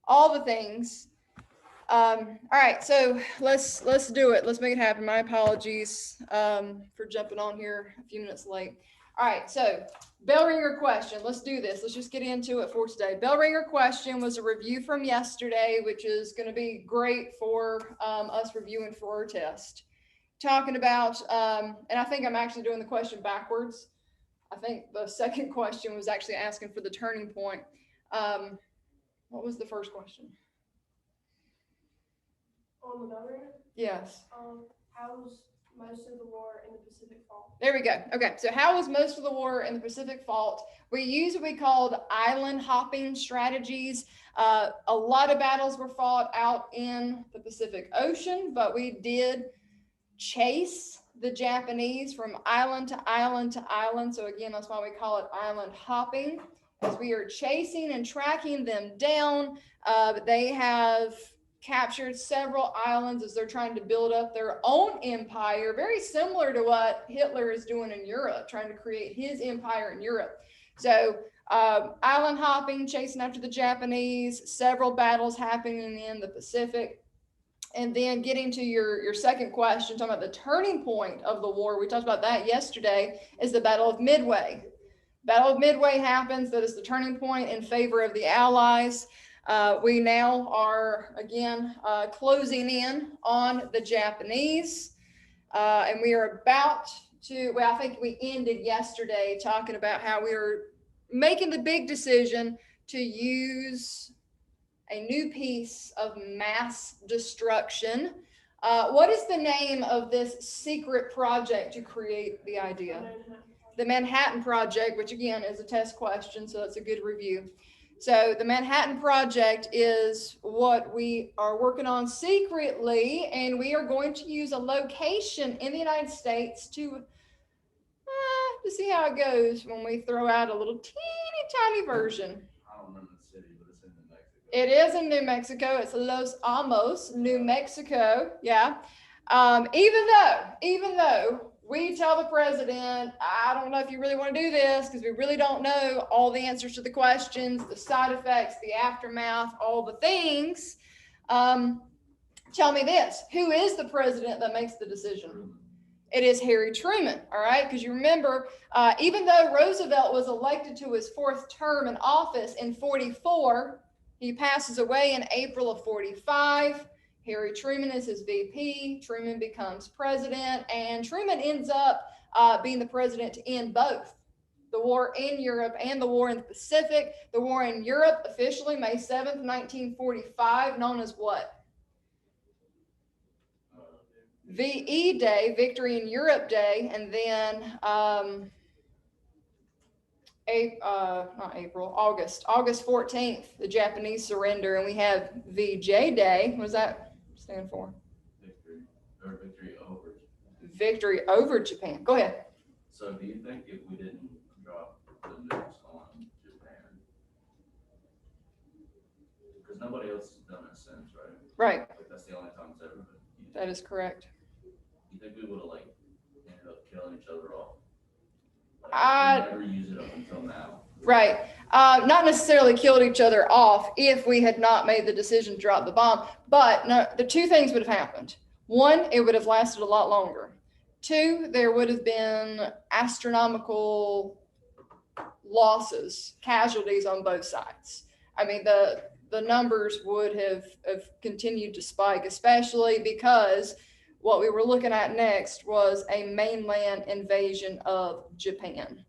all the things. All right, so let's do it. Let's make it happen. My apologies for jumping on here a few minutes late. All right, so bell ringer question. Let's do this. Let's just get into it for today. Bell ringer question was a review from yesterday, which is going to be great for us reviewing for our test. Talking about, and I think I'm actually doing the question backwards. I think the second question was actually asking for the turning point. What was the first question? On the bell ringer? Yes. How was most of the war in the Pacific Fault? There we go. Okay, so how was most of the war in the Pacific Fault? We used what we called island hopping strategies. A lot of battles were fought out in the Pacific Ocean, but we did chase the Japanese from island to island to island. So again, that's why we call it island hopping, as we are chasing and tracking them down. They have captured several islands as they're trying to build up their own empire, very similar to what Hitler is doing in Europe, trying to create his empire in Europe. So island hopping, chasing after the Japanese, several battles happening in the Pacific. And then getting to your second question, talking about the turning point of the war, we talked about that yesterday, is the Battle of Midway. Battle of Midway happens. That is the turning point in favor of the Allies. We now are, again, closing in on the Japanese. And we are about to, well, I think we ended yesterday talking about how we are making the big decision to use a new piece of mass destruction. What is the name of this secret project to create the idea? The Manhattan Project, which again is a test question, so that's a good review. So the Manhattan Project is what we are working on secretly, and we are going to use a location in the United States to see how it goes when we throw out a little teeny tiny version. I don't remember the city, but it's in New Mexico. It is in New Mexico. It's Los Alamos, New Mexico. Yeah. Even though we tell the president, I don't know if you really want to do this because we really don't know all the answers to the questions, the side effects, the aftermath, all the things. Tell me this, who is the president that makes the decision? It is Harry Truman, all right? Because you remember, even though Roosevelt was elected to his fourth term in office in 44, he passes away in April of 45. Harry Truman is his VP. Truman becomes president, and Truman ends up being the president to end both the war in Europe and the war in the Pacific. The war in Europe, officially May 7th, 1945, known as what? VE Day, Victory in Europe Day, and then August 14th, the Japanese surrender, and we have VJ Day. What does that stand for? Victory over Japan. Go ahead. So do you think if we didn't drop the nukes on Japan, because nobody else has done it since, right? Right. Like that's the only time it's ever been. That is correct. You think we would have like ended up killing each other off? Like, we never use it up until now. Right. Not necessarily killed each other off if we had not made the decision to drop the bomb. But no, the two things would have happened. One, it would have lasted a lot longer. Two, there would have been astronomical losses, casualties on both sides. I mean, the numbers would have continued to spike, especially because what we were looking at next was a mainland invasion of Japan.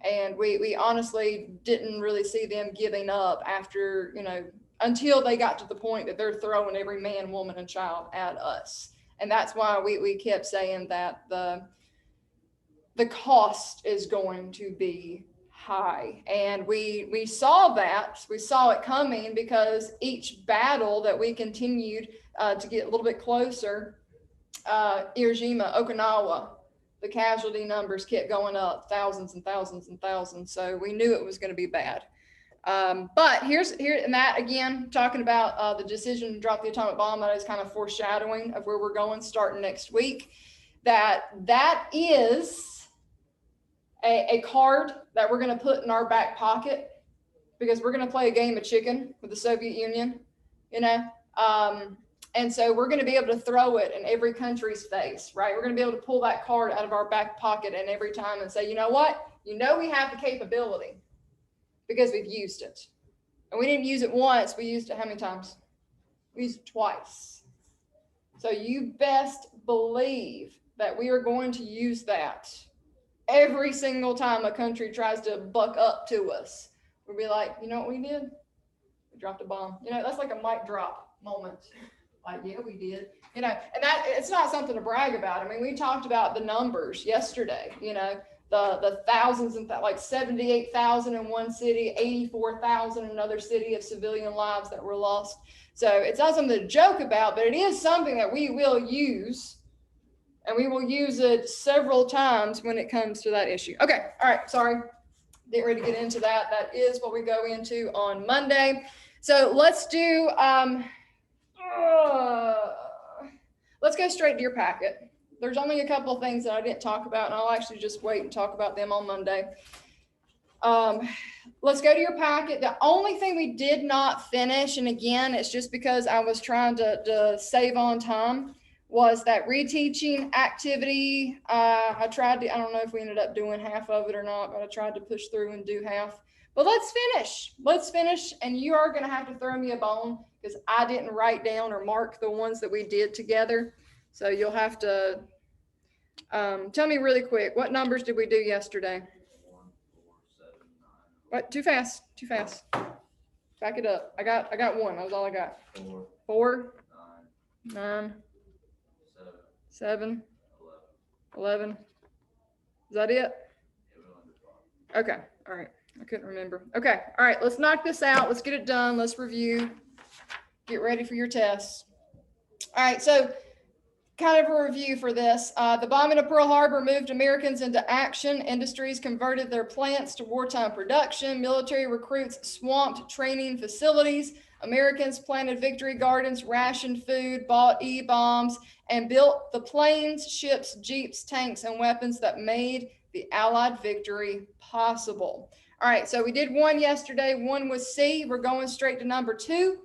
And we honestly didn't really see them giving up after, until they got to the point that they're throwing every man, woman, and child at us. And that's why we kept saying that the cost is going to be high. And we saw that. We saw it coming because each battle that we continued to get a little bit closer, Hiroshima, Okinawa, the casualty numbers kept going up, thousands and thousands and thousands. So we knew it was going to be bad. But here, and that again, talking about the decision to drop the atomic bomb, that is kind of foreshadowing of where we're going starting next week. That is a card that we're going to put in our back pocket because we're going to play a game of chicken with the Soviet Union. you know? And so we're going to be able to throw it in every country's face, right? We're going to be able to pull that card out of our back pocket and every time and say, you know what? You know, we have the capability because we've used it. And we didn't use it once. We used it how many times? We used it twice. So you best believe that we are going to use that every single time a country tries to buck up to us. We'll be like, you know what we did? We dropped a bomb. You know, that's like a mic drop moment. Like, yeah, we did. You know, and that it's not something to brag about. I mean, we talked about the numbers yesterday, you know, the thousands and like 78,000 in one city, 84,000 in another city of civilian lives that were lost. So it's not something to joke about, but it is something that we will use, and we will use it several times when it comes to that issue. Okay, all right, sorry. Get ready to get into that. That is what we go into on Monday. So let's do, let's go straight to your packet. There's only a couple of things that I didn't talk about, and I'll actually just wait and talk about them on Monday. Let's go to your packet. The only thing we did not finish, and again, it's just because I was trying to save on time, was that reteaching activity. I tried to, I don't know if we ended up doing half of it or not, but I tried to push through and do half. But let's finish, and you are going to have to throw me a bone because I didn't write down or mark the ones that we did together. So you'll have to tell me really quick, what numbers did we do yesterday? 1, 4, 7, 9. What? Too fast. Back it up. I got one. That was all I got. 4, 4, 9, 9, 7, 7, 11. Is that it? Okay. All right. I couldn't remember. Okay. All right. Let's knock this out. Let's get it done. Let's review. Get ready for your tests. All right. So kind of a review for this. The bombing of Pearl Harbor moved Americans into action. Industries converted their plants to wartime production. Military recruits swamped training facilities. Americans planted victory gardens, rationed food, bought E-bombs, and built the planes, ships, jeeps, tanks, and weapons that made the Allied victory possible. All right, so we did one yesterday. One was C. We're going straight to number 2.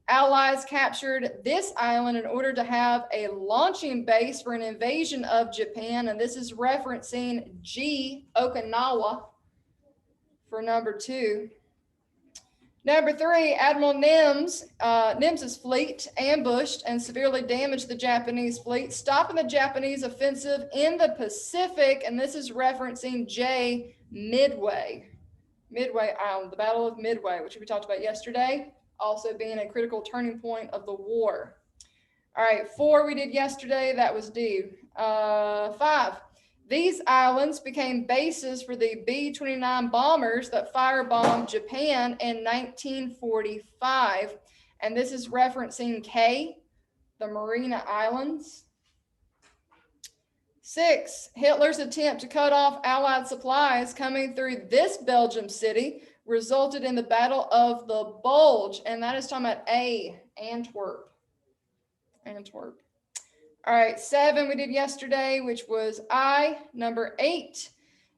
Allies captured this island in order to have a launching base for an invasion of Japan, and this is referencing G, Okinawa, for number 2. Number 3, Admiral Nims's fleet ambushed and severely damaged the Japanese fleet, stopping the Japanese offensive in the Pacific, and this is referencing J, Midway Island, the Battle of Midway, which we talked about yesterday, also being a critical turning point of the war. All right, 4 we did yesterday, that was D. 5, these islands became bases for the B-29 bombers that firebombed Japan in 1945. And this is referencing K, the Marina Islands. 6, Hitler's attempt to cut off Allied supplies coming through this Belgium city resulted in the Battle of the Bulge. And that is talking about A, Antwerp. All right, 7 we did yesterday, which was I. Number 8,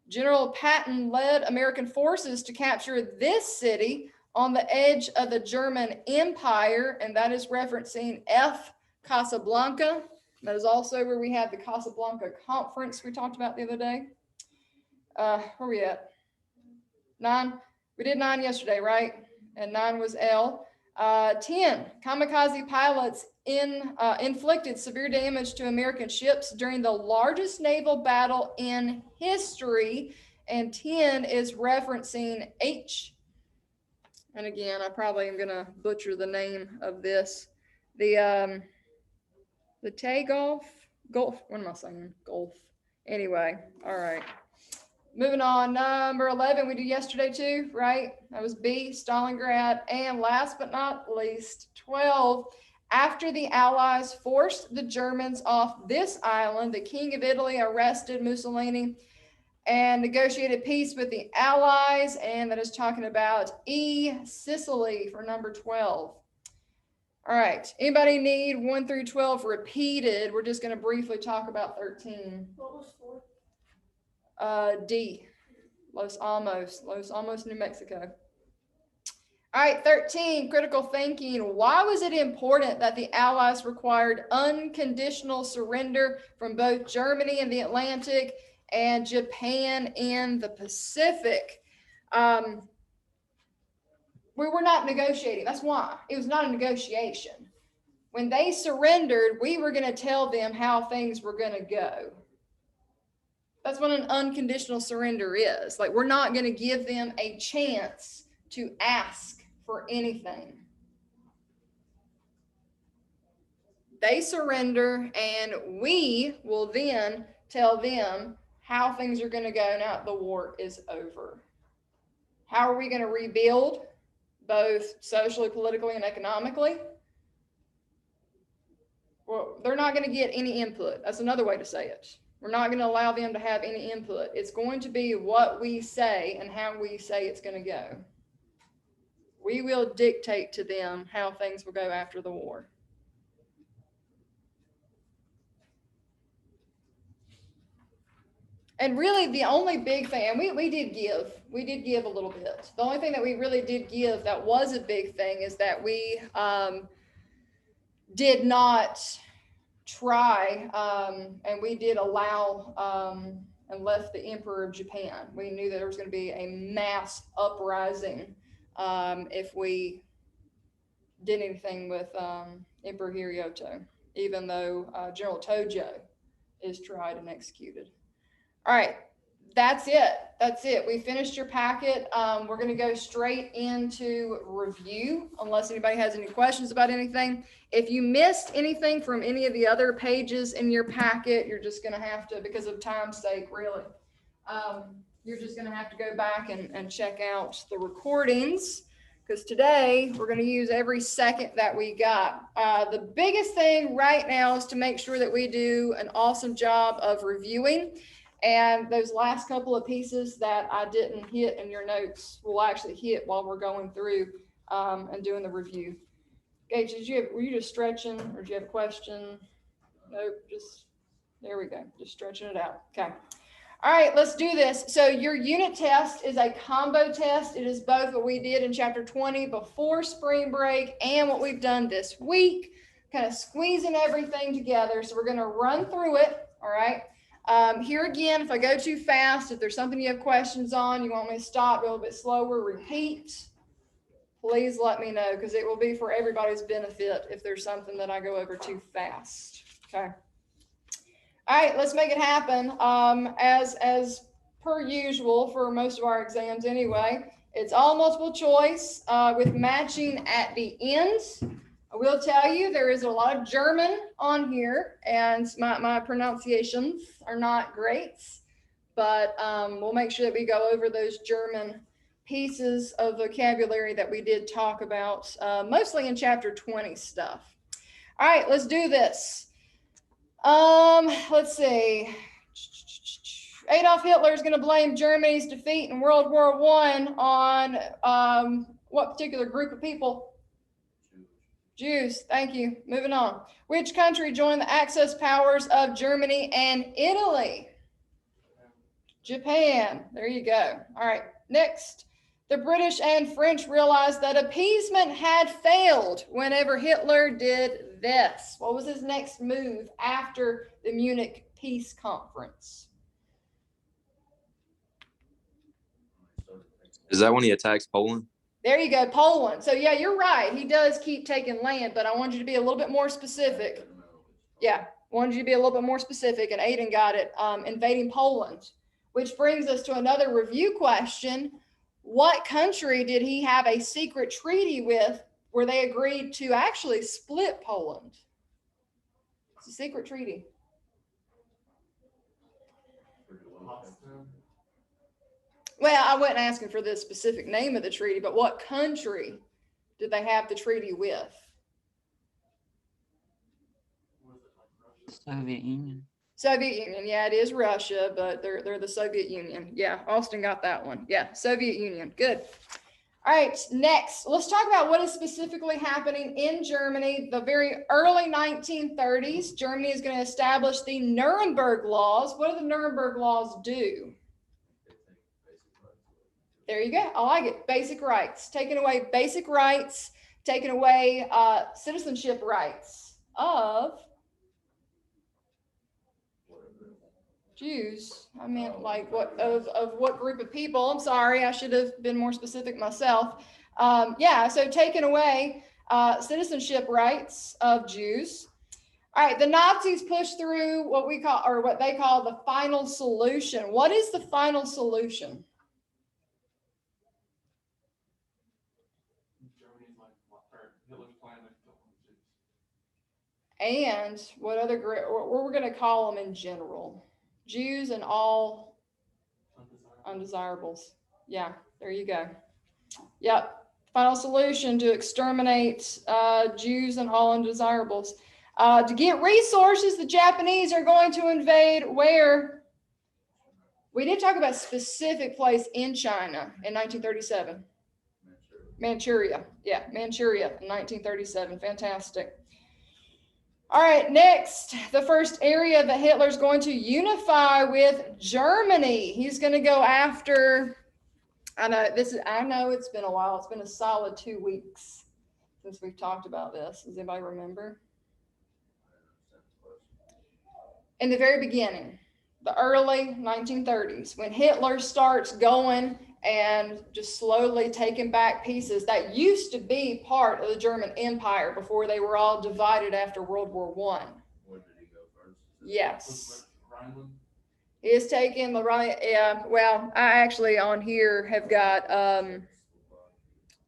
General Patton led American forces to capture this city on the edge of the German Empire, and that is referencing F, Casablanca. That is also where we had the Casablanca conference we talked about the other day. Where are we at? 9. We did 9 yesterday, right? And 9 was L. 10, kamikaze pilots inflicted severe damage to American ships during the largest naval battle in history. And 10 is referencing H. And again, I probably am going to butcher the name of this. The Takeoff, Gulf, what am I saying? Gulf. Anyway, all right. Moving on, number 11, we did yesterday too, right? That was B, Stalingrad. And last but not least, 12, after the Allies forced the Germans off this island, the King of Italy arrested Mussolini and negotiated peace with the Allies. And that is talking about E, Sicily, for number 12. All right, anybody need 1 through 12 repeated? We're just going to briefly talk about 13. What was 4? D, Los Alamos, New Mexico. All right, 13, critical thinking. Why was it important that the Allies required unconditional surrender from both Germany in the Atlantic and Japan in the Pacific? We were not negotiating. That's why. It was not a negotiation. When they surrendered, we were going to tell them how things were going to go. That's what an unconditional surrender is. Like, we're not going to give them a chance to ask for anything. They surrender, and we will then tell them how things are going to go now that the war is over. How are we going to rebuild, both socially, politically, and economically? Well, they're not going to get any input. That's another way to say it. We're not going to allow them to have any input. It's going to be what we say and how we say it's going to go. We will dictate to them how things will go after the war. And really the only big thing, and we did give a little bit. The only thing that we really did give that was a big thing is that we did not try, and we did allow and left the Emperor of Japan. We knew that there was going to be a mass uprising if we did anything with Emperor Hirohito, even though General Tojo is tried and executed. All right, that's it. That's it. We finished your packet. We're going to go straight into review unless anybody has any questions about anything. If you missed anything from any of the other pages in your packet, you're just going to have to, because of time's sake, really, you're just going to have to go back and check out the recordings, because today we're going to use every second that we got. The biggest thing right now is to make sure that we do an awesome job of reviewing. And those last couple of pieces that I didn't hit in your notes will actually hit while we're going through and doing the review. Gage, were you just stretching, or did you have a question? Nope, just, there we go, just stretching it out. Okay. All right, let's do this. So your unit test is a combo test. It is both what we did in chapter 20 before spring break and what we've done this week, kind of squeezing everything together. So we're going to run through it. All right. Here again, if I go too fast, if there's something you have questions on, you want me to stop, go a little bit slower, repeat, please let me know, because it will be for everybody's benefit if there's something that I go over too fast. Okay. All right, let's make it happen. As per usual for most of our exams anyway, it's all multiple choice with matching at the end. I will tell you there is a lot of German on here, and my pronunciations are not great, but we'll make sure that we go over those German pieces of vocabulary that we did talk about, mostly in chapter 20 stuff. All right, let's do this. Let's see. Adolf Hitler is going to blame Germany's defeat in World War I on what particular group of people? Jews. Thank you. Moving on. Which country joined the Axis powers of Germany and Italy? Japan. There you go. All right. Next. The British and French realized that appeasement had failed whenever Hitler did this. What was his next move after the Munich Peace Conference? Is that when he attacks Poland? There you go, Poland. So yeah, you're right. He does keep taking land, but I wanted you to be a little bit more specific. Yeah, wanted you to be a little bit more specific, and Aiden got it, invading Poland, which brings us to another review question. What country did he have a secret treaty with where they agreed to actually split Poland? It's a secret treaty. Well, I wasn't asking for the specific name of the treaty, but what country did they have the treaty with? Soviet Union. Soviet Union. Yeah, it is Russia, but they're the Soviet Union. Yeah, Austin got that one. Yeah, Soviet Union. Good. All right, next, let's talk about what is specifically happening in Germany. The very early 1930s, Germany is going to establish the Nuremberg laws. What do the Nuremberg laws do? There you go. I like it. Basic rights. Taking away basic rights, taking away citizenship rights of Jews. I meant like what of what group of people? I'm sorry, I should have been more specific myself. Yeah, so taking away citizenship rights of Jews. All right, the Nazis pushed through what we call, or what they call, the final solution. What is the final solution? Hitler's plan to kill Jews. And what other group, what we're going to call them in general? Jews and all undesirables. Yeah, there you go. Yep. Final solution to exterminate Jews and all undesirables. To get resources, the Japanese are going to invade where? We did talk about a specific place in China in 1937. Manchuria. Yeah, Manchuria in 1937. Fantastic. All right, next, the first area that Hitler's going to unify with Germany. He's going to go after, I know it's been a while. It's been a solid 2 weeks since we've talked about this. Does anybody remember? In the very beginning, the early 1930s, when Hitler starts going and just slowly taking back pieces that used to be part of the German Empire before they were all divided after World War I. Where did he go first? Yes. Rhineland? He is taking the right, yeah, well, I actually on here have got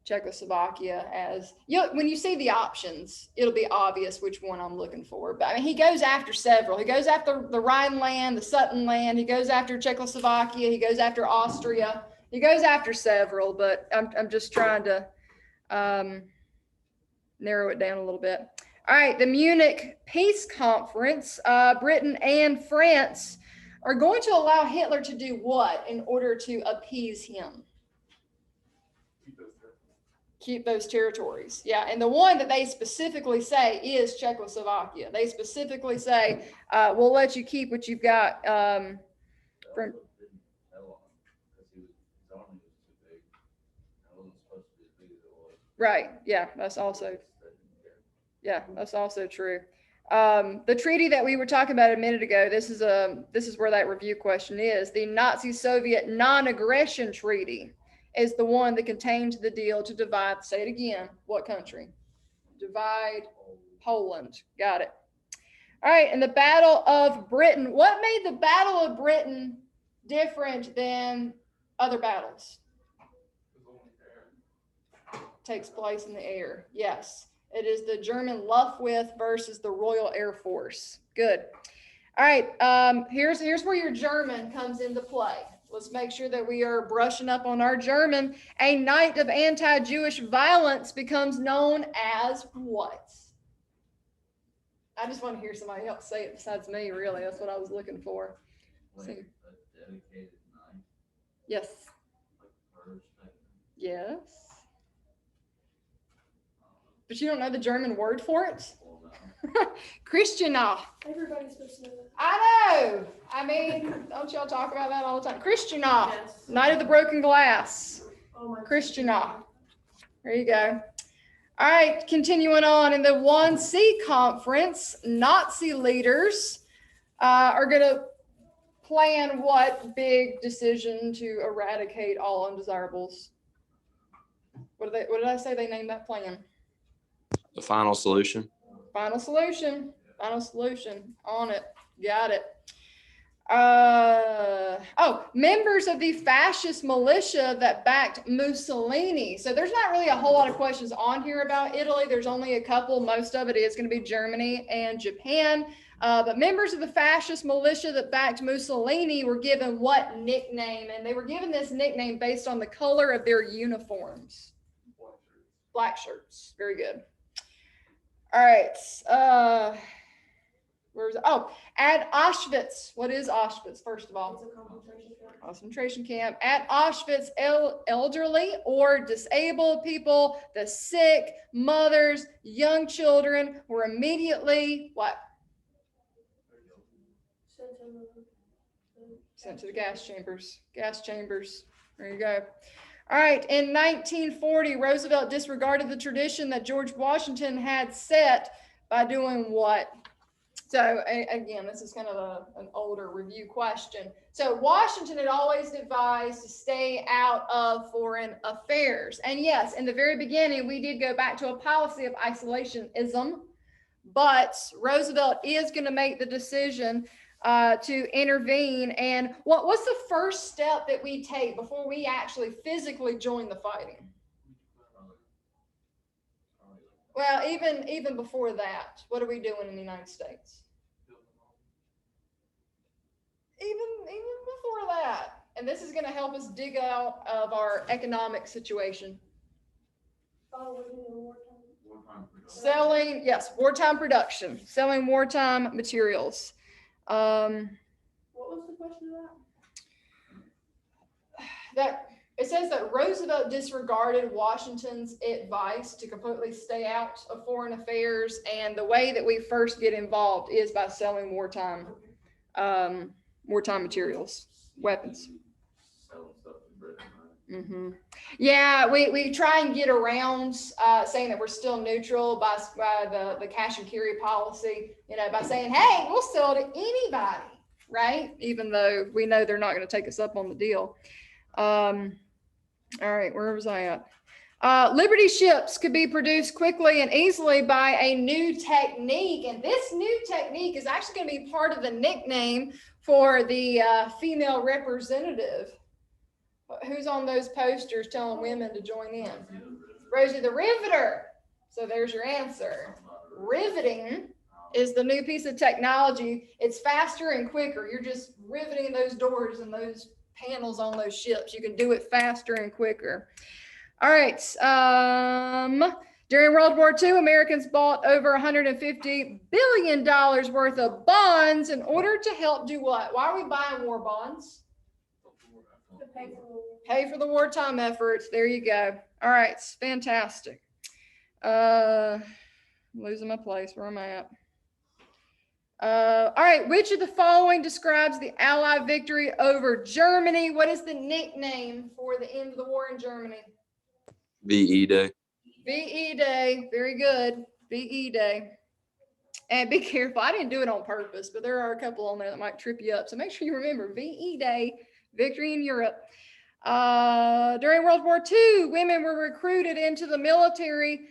Czechoslovakia as, when you see the options, it'll be obvious which one I'm looking for. But I mean, he goes after several. He goes after the Rhineland, the Sudetenland. He goes after Czechoslovakia. He goes after Austria. He goes after several, but I'm just trying to narrow it down a little bit. All right, the Munich Peace Conference, Britain and France are going to allow Hitler to do what in order to appease him? Keep those territories. Yeah, and the one that they specifically say is Czechoslovakia. They specifically say, we'll let you keep what you've got. From Right. Yeah, that's also true. The treaty that we were talking about a minute ago, this is where that review question is. The Nazi-Soviet non-aggression treaty is the one that contains the deal to divide, say it again, what country? Divide Poland. Got it. All right, and the Battle of Britain. What made the Battle of Britain different than other battles? Takes place in the air. Yes, it is the German Luftwaffe versus the Royal Air Force. Good. All right, here's where your German comes into play. Let's make sure that we are brushing up on our German. A night of anti-Jewish violence becomes known as what? I just want to hear somebody else say it besides me, really. That's what I was looking for. Like a dedicated night? Yes. Like first, yes. But you don't know the German word for it? Christiana. Everybody's supposed to know that. I know. I mean, don't y'all talk about that all the time? Christiana. Yes. Night of the Broken Glass. Oh my. Christiana. There you go. All right, continuing on in the 1C conference, Nazi leaders are going to plan what big decision to eradicate all undesirables? What did I say they named that plan? The final solution. Final solution. Final solution. On it. Got it. Members of the fascist militia that backed Mussolini. So there's not really a whole lot of questions on here about Italy. There's only a couple. Most of it is going to be Germany and Japan. But members of the fascist militia that backed Mussolini were given what nickname? And they were given this nickname based on the color of their uniforms. Black shirts. Very good. All right. Where's at Auschwitz. What is Auschwitz, first of all? It's a concentration camp. Concentration camp. At Auschwitz, elderly or disabled people, the sick, mothers, young children were immediately what? Sent to the gas chambers. Gas chambers. There you go. All right, in 1940, Roosevelt disregarded the tradition that George Washington had set by doing what? So again, this is kind of an older review question. So Washington had always advised to stay out of foreign affairs. And yes, in the very beginning, we did go back to a policy of isolationism, but Roosevelt is going to make the decision to intervene. And what's the first step that we take before we actually physically join the fighting? Well, even before that, what are we doing in the United States? Even before that, and this is going to help us dig out of our economic situation. Wartime production. Selling, yes, wartime production, selling wartime materials. What was the question about? That it says that Roosevelt disregarded Washington's advice to completely stay out of foreign affairs, and the way that we first get involved is by selling wartime materials, weapons. Selling stuff to Britain, right? Mm-hmm. Yeah, we try and get around saying that we're still neutral by the cash and carry policy, by saying, hey, we'll sell to anybody, right? Even though we know they're not going to take us up on the deal. All right, where was I at? Liberty ships could be produced quickly and easily by a new technique. And this new technique is actually going to be part of the nickname for the female representative. Who's on those posters telling women to join in? Rosie the Riveter. So there's your answer. Riveting is the new piece of technology. It's faster and quicker. You're just riveting those doors and those panels on those ships. You can do it faster and quicker. All right. During World War II, Americans bought over $150 billion worth of bonds in order to help do what? Why are we buying war bonds? To pay for the war. Pay for the wartime efforts. There you go. All right. Fantastic. Losing my place. Where am I at? All right. Which of the following describes the Allied victory over Germany? What is the nickname for the end of the war in Germany? VE Day. VE Day. Very good. VE Day. And be careful. I didn't do it on purpose, but there are a couple on there that might trip you up. So make sure you remember VE Day, victory in Europe. During World War II, women were recruited into the military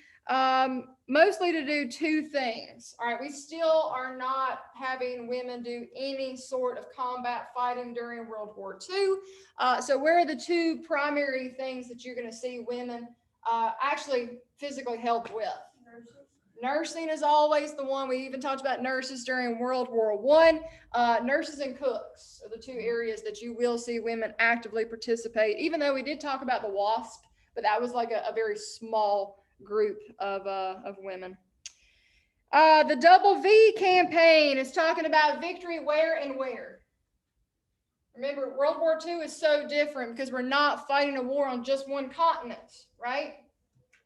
mostly to do two things. All right, we still are not having women do any sort of combat fighting during World War II. So where are the two primary things that you're going to see women actually physically help with? Nursing is always the one. We even talked about nurses during World War I. Nurses and cooks are the two areas that you will see women actively participate, even though we did talk about the WASP, but that was like a very small group of women. The Double V campaign is talking about victory where and where. Remember, World War II is so different because we're not fighting a war on just one continent, right?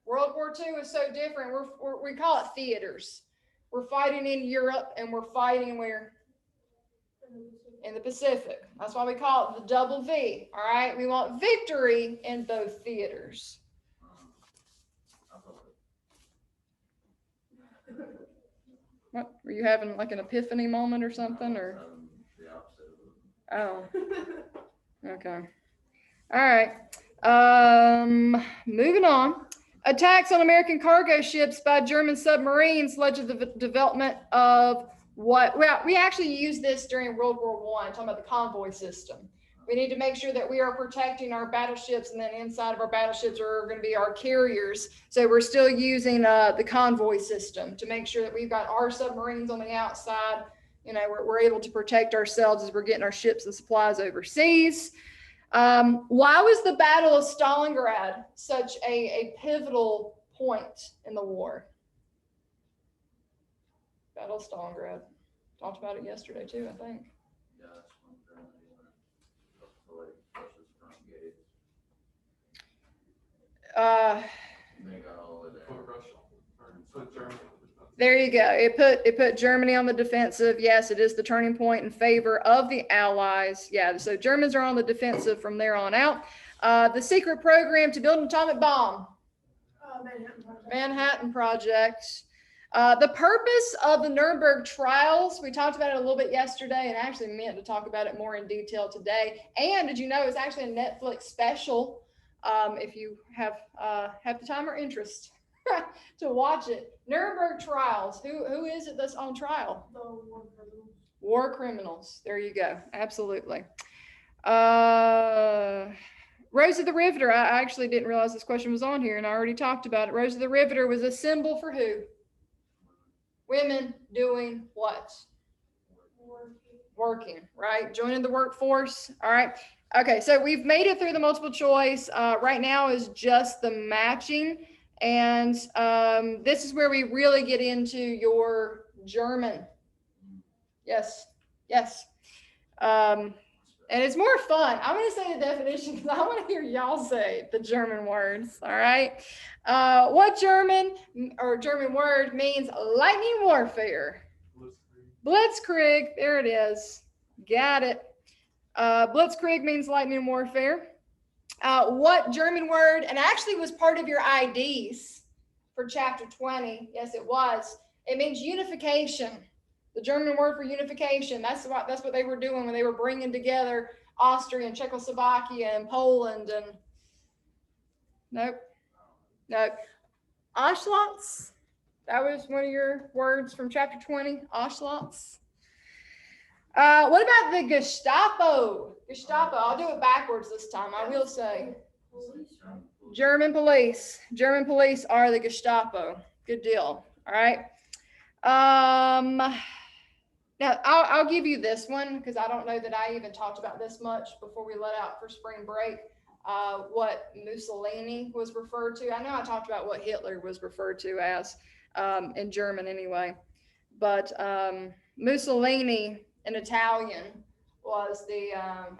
World War II is so different. We call it theaters. We're fighting in Europe and we're fighting where? In the Pacific. That's why we call it the Double V. All right. We want victory in both theaters. What were you having, like an epiphany moment or something, or? The opposite of it. Oh. Okay. All right. Moving on. Attacks on American cargo ships by German submarines led to the development of what? Well, we actually used this during World War I, talking about the convoy system. We need to make sure that we are protecting our battleships, and then inside of our battleships are going to be our carriers. So we're still using the convoy system to make sure that we've got our submarines on the outside. We're able to protect ourselves as we're getting our ships and supplies overseas. Why was the Battle of Stalingrad such a pivotal point in the war? Battle of Stalingrad. Talked about it yesterday too, I think. Yeah, that's when Germany went up to like Russia's front gate. They got all of that. Put Russia, or put Germany. There you go. It put Germany on the defensive. Yes, it is the turning point in favor of the Allies. Yeah, so Germans are on the defensive from there on out. The secret program to build an atomic bomb. Manhattan Project. Manhattan Project. The purpose of the Nuremberg trials, we talked about it a little bit yesterday and actually meant to talk about it more in detail today. And did you know it's actually a Netflix special if you have the time or interest to watch it. Nuremberg trials. Who is it that's on trial? The war criminals. War criminals. There you go. Absolutely. Rose of the Riveter. I actually didn't realize this question was on here and I already talked about it. Rose of the Riveter was a symbol for who? Women doing what? Working, right? Joining the workforce. All right. Okay. So we've made it through the multiple choice. Right now is just the matching. And this is where we really get into your German. Yes. Yes. And it's more fun. I'm going to say the definition because I want to hear y'all say the German words. All right. What German word means lightning warfare? Blitzkrieg. There it is. Got it. Blitzkrieg means lightning warfare. What German word, and actually was part of your IDs for chapter 20. Yes, it was. It means unification. The German word for unification. That's what they were doing when they were bringing together Austria and Czechoslovakia and Poland and nope. Auschwitz. That was one of your words from chapter 20. Auschwitz. What about the Gestapo? Gestapo. I'll do it backwards this time. I will say. German police. German police are the Gestapo. Good deal. All right. Now, I'll give you this one because I don't know that I even talked about this much before we let out for spring break. What Mussolini was referred to. I know I talked about what Hitler was referred to as in German anyway. But Mussolini in Italian was the,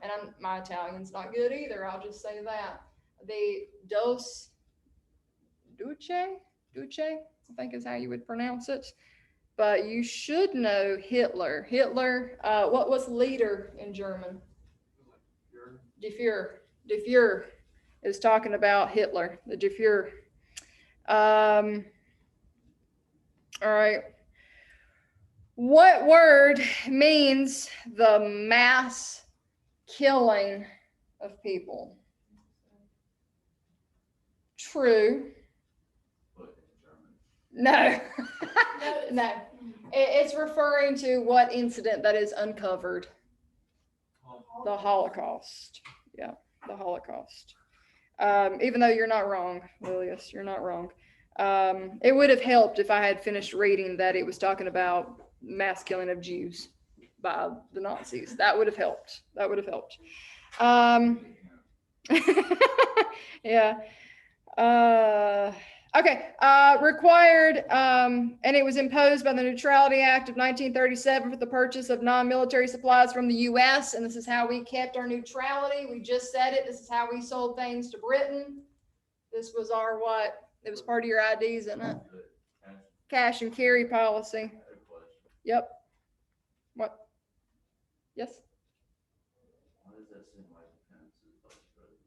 and my Italian's not good either, I'll just say that. The Dos Duce, I think is how you would pronounce it. But you should know Hitler. Hitler, what was leader in German? Die Führer. Die Führer is talking about Hitler, the Die Führer. All right. What word means the mass killing of people? True. No. No. It's referring to what incident that is uncovered. The Holocaust. Yeah, the Holocaust. Even though you're not wrong, Lilius, you're not wrong. It would have helped if I had finished reading that it was talking about mass killing of Jews by the Nazis. That would have helped. That would have helped. Yeah. Okay. Required, and it was imposed by the Neutrality Act of 1937 for the purchase of non-military supplies from the U.S. And this is how we kept our neutrality. We just said it. This is how we sold things to Britain. This was our what? It was part of your IDs, isn't it? Cash and carry policy. Yep. What? Yes? Why does that seem like Pence is vice president?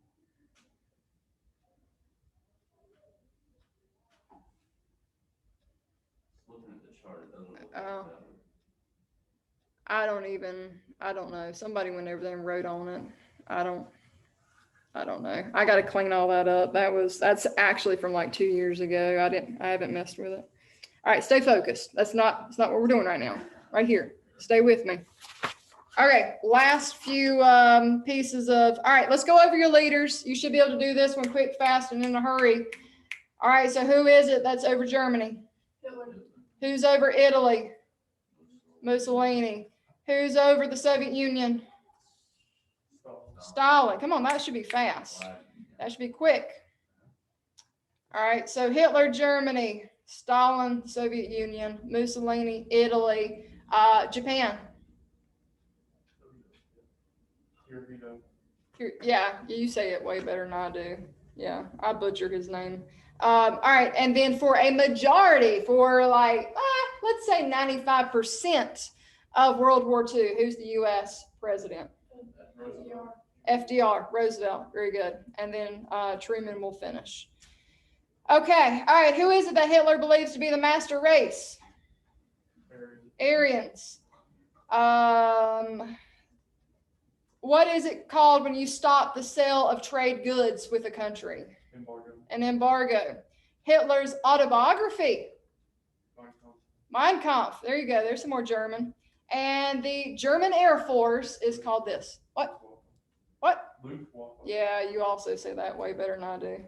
Looking at the chart, it doesn't look like that. I don't know. Somebody went over there and wrote on it. I don't know. I got to clean all that up. That's actually from like 2 years ago. I haven't messed with it. All right, stay focused. That's not what we're doing right now. Right here. Stay with me. Okay, last few pieces of, all right, let's go over your leaders. You should be able to do this one quick, fast, and in a hurry. All right, so who is it that's over Germany? Hitler. Who's over Italy? Mussolini. Who's over the Soviet Union? Stalin. Come on, that should be fast. That should be quick. All right, so Hitler, Germany. Stalin, Soviet Union. Mussolini, Italy. Japan. Yeah, you say it way better than I do. Yeah, I butcher his name. All right, and then for a majority, for like, let's say 95% of World War II, who's the U.S. president? FDR, Roosevelt, very good. And then Truman will finish. Okay, all right, who is it that Hitler believes to be the master race? Aryans. What is it called when you stop the sale of trade goods with a country? Embargo. An embargo. Hitler's autobiography. Mein Kampf. There you go. There's some more German. And the German Air Force is called this. What? What? Luftwaffe. Yeah, you also say that way better than I do.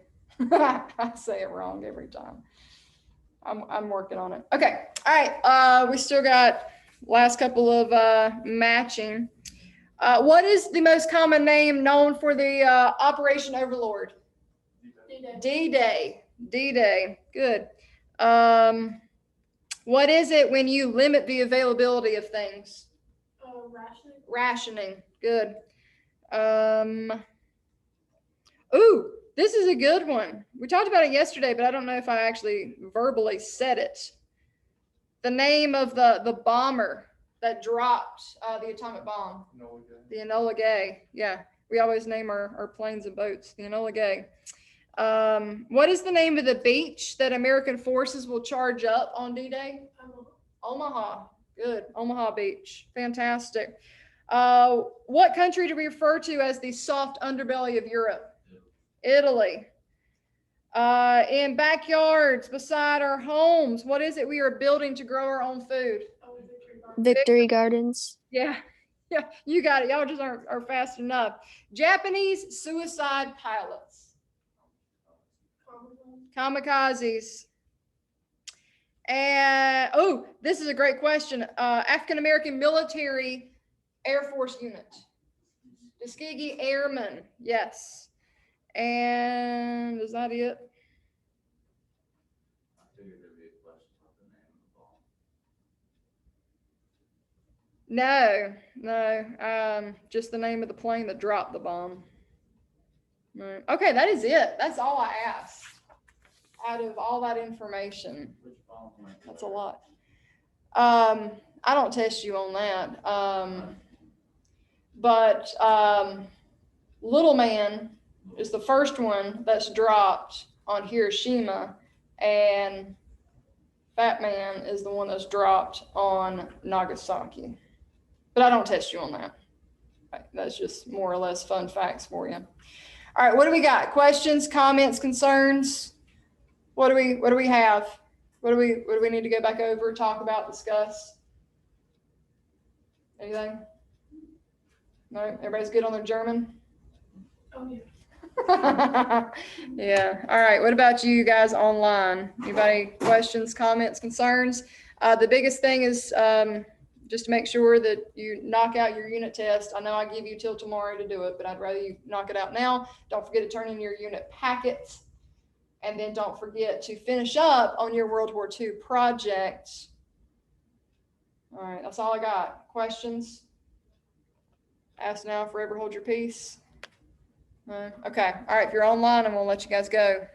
I say it wrong every time. I'm working on it. Okay. All right. We still got last couple of matching. What is the most common name known for the Operation Overlord? D-Day. D-Day. D-Day. Good. What is it when you limit the availability of things? Rationing. Rationing. Good. Ooh, this is a good one. We talked about it yesterday, but I don't know if I actually verbally said it. The name of the bomber that dropped the atomic bomb. The Enola Gay. Yeah, we always name our planes and boats the Enola Gay. What is the name of the beach that American forces will charge up on D-Day? Omaha. Good. Omaha Beach. Fantastic. What country do we refer to as the soft underbelly of Europe? Italy. In backyards beside our homes, what is it we are building to grow our own food? Victory Gardens. Yeah. Yeah, you got it. Y'all just are fast enough. Japanese suicide pilots. Kamikazes. And oh, this is a great question. African American military Air Force unit. Tuskegee Airmen. Yes. And is that it? I figured there'd be a question about the name of the bomb. No. Just the name of the plane that dropped the bomb. No. Okay, that is it. That's all I asked. Out of all that information. Which bomb went That's a where? lot. I don't test you on that. But Little Man is the first one that's dropped on Hiroshima, and Fat Man is the one that's dropped on Nagasaki. But I don't test you on that. That's just more or less fun facts for you. All right, what do we got? Questions, comments, concerns? What do we have? What do we need to go back over, talk about, discuss? Anything? No, everybody's good on their German? Oh, yeah. Yeah. All right. What about you guys online? Anybody questions, comments, concerns? The biggest thing is just to make sure that you knock out your unit test. I know I give you till tomorrow to do it, but I'd rather you knock it out now. Don't forget to turn in your unit packets. And then don't forget to finish up on your World War II project. All right. That's all I got. Questions? Ask now, forever hold your peace. No? Okay. All right. If you're online, I'm going to let you guys go.